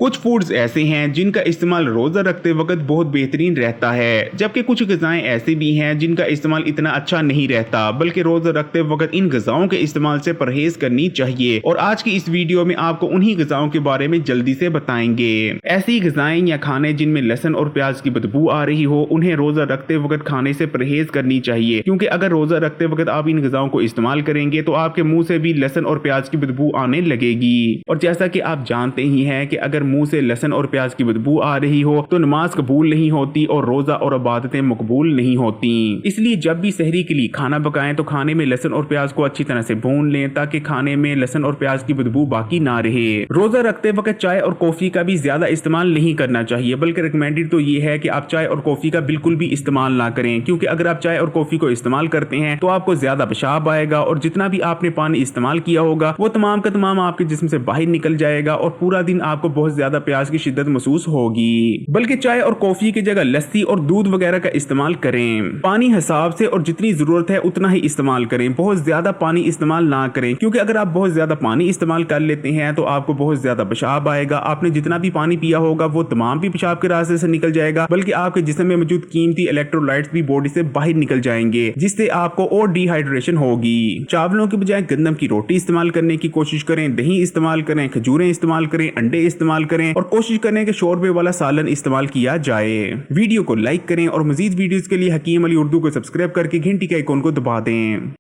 कुछ फूड्स ऐसे हैं जिनका इस्तेमाल रोजा रखते वक्त बहुत बेहतरीन रहता है, जबकि कुछ ग़िज़ाएं ऐसी भी हैं जिनका इस्तेमाल इतना अच्छा नहीं रहता, बल्कि रोजा रखते वक्त इन ग़िज़ाओं के इस्तेमाल से परहेज करनी चाहिए। और आज की इस वीडियो में आपको उन्हीं ग़िज़ाओं के बारे में जल्दी से बताएंगे। ऐसी ग़िज़ाएं या खाने जिनमें लहसुन और प्याज की बदबू आ रही हो, उन्हें रोजा रखते वक्त खाने से परहेज करनी चाहिए, क्योंकि अगर रोजा रखते वक्त आप इन ग़िज़ाओं को इस्तेमाल करेंगे तो आपके मुंह से भी लहसुन और प्याज की बदबू आने लगेगी। और जैसा कि आप जानते ही हैं कि अगर मुंह से लहसुन और प्याज की बदबू आ रही हो तो नमाज कबूल नहीं होती और रोजा और इबादतें मकबूल नहीं होती। इसलिए जब भी सहरी के लिए खाना पकाएं तो खाने में लहसुन और प्याज को अच्छी तरह से भून लें, ताकि खाने में लहसुन और प्याज की बदबू बाकी ना रहे। रोजा रखते वक्त चाय और कॉफी का भी ज्यादा इस्तेमाल नहीं करना चाहिए, बल्कि रिकमेंडेड तो ये है कि आप चाय और कॉफी का बिल्कुल भी इस्तेमाल ना करें, क्योंकि अगर आप चाय और कॉफी को इस्तेमाल करते हैं तो आपको ज्यादा पेशाब आएगा और जितना भी आपने पानी इस्तेमाल किया होगा वो तमाम का तमाम आपके जिस्म से बाहर निकल जाएगा और पूरा दिन आपको बहुत ज्यादा प्यास की शिद्दत महसूस होगी। बल्कि चाय और कॉफी की जगह लस्सी और दूध वगैरह का इस्तेमाल करें। पानी हिसाब से और जितनी जरूरत है उतना ही इस्तेमाल करें, बहुत ज्यादा पानी इस्तेमाल ना करें, क्योंकि अगर आप बहुत ज्यादा पानी इस्तेमाल कर लेते हैं तो आपको बहुत ज्यादा पेशाब आएगा। आपने जितना भी पानी पिया होगा वो तमाम भी पेशाब के रास्ते से निकल जाएगा, बल्कि आपके जिस्म में मौजूद कीमती इलेक्ट्रोलाइट्स भी बॉडी से बाहर निकल जाएंगे, जिससे आपको और डिहाइड्रेशन होगी। चावलों के बजाय गंदम की रोटी इस्तेमाल करने की कोशिश करें, दही इस्तेमाल करें, खजूरें इस्तेमाल करें, अंडे इस्तेमाल करें और कोशिश करें कि शोरबे वाला सालन इस्तेमाल किया जाए। वीडियो को लाइक करें और मजीद वीडियोस के लिए हकीम अली उर्दू को सब्सक्राइब करके घंटी के आइकॉन को दबा दें।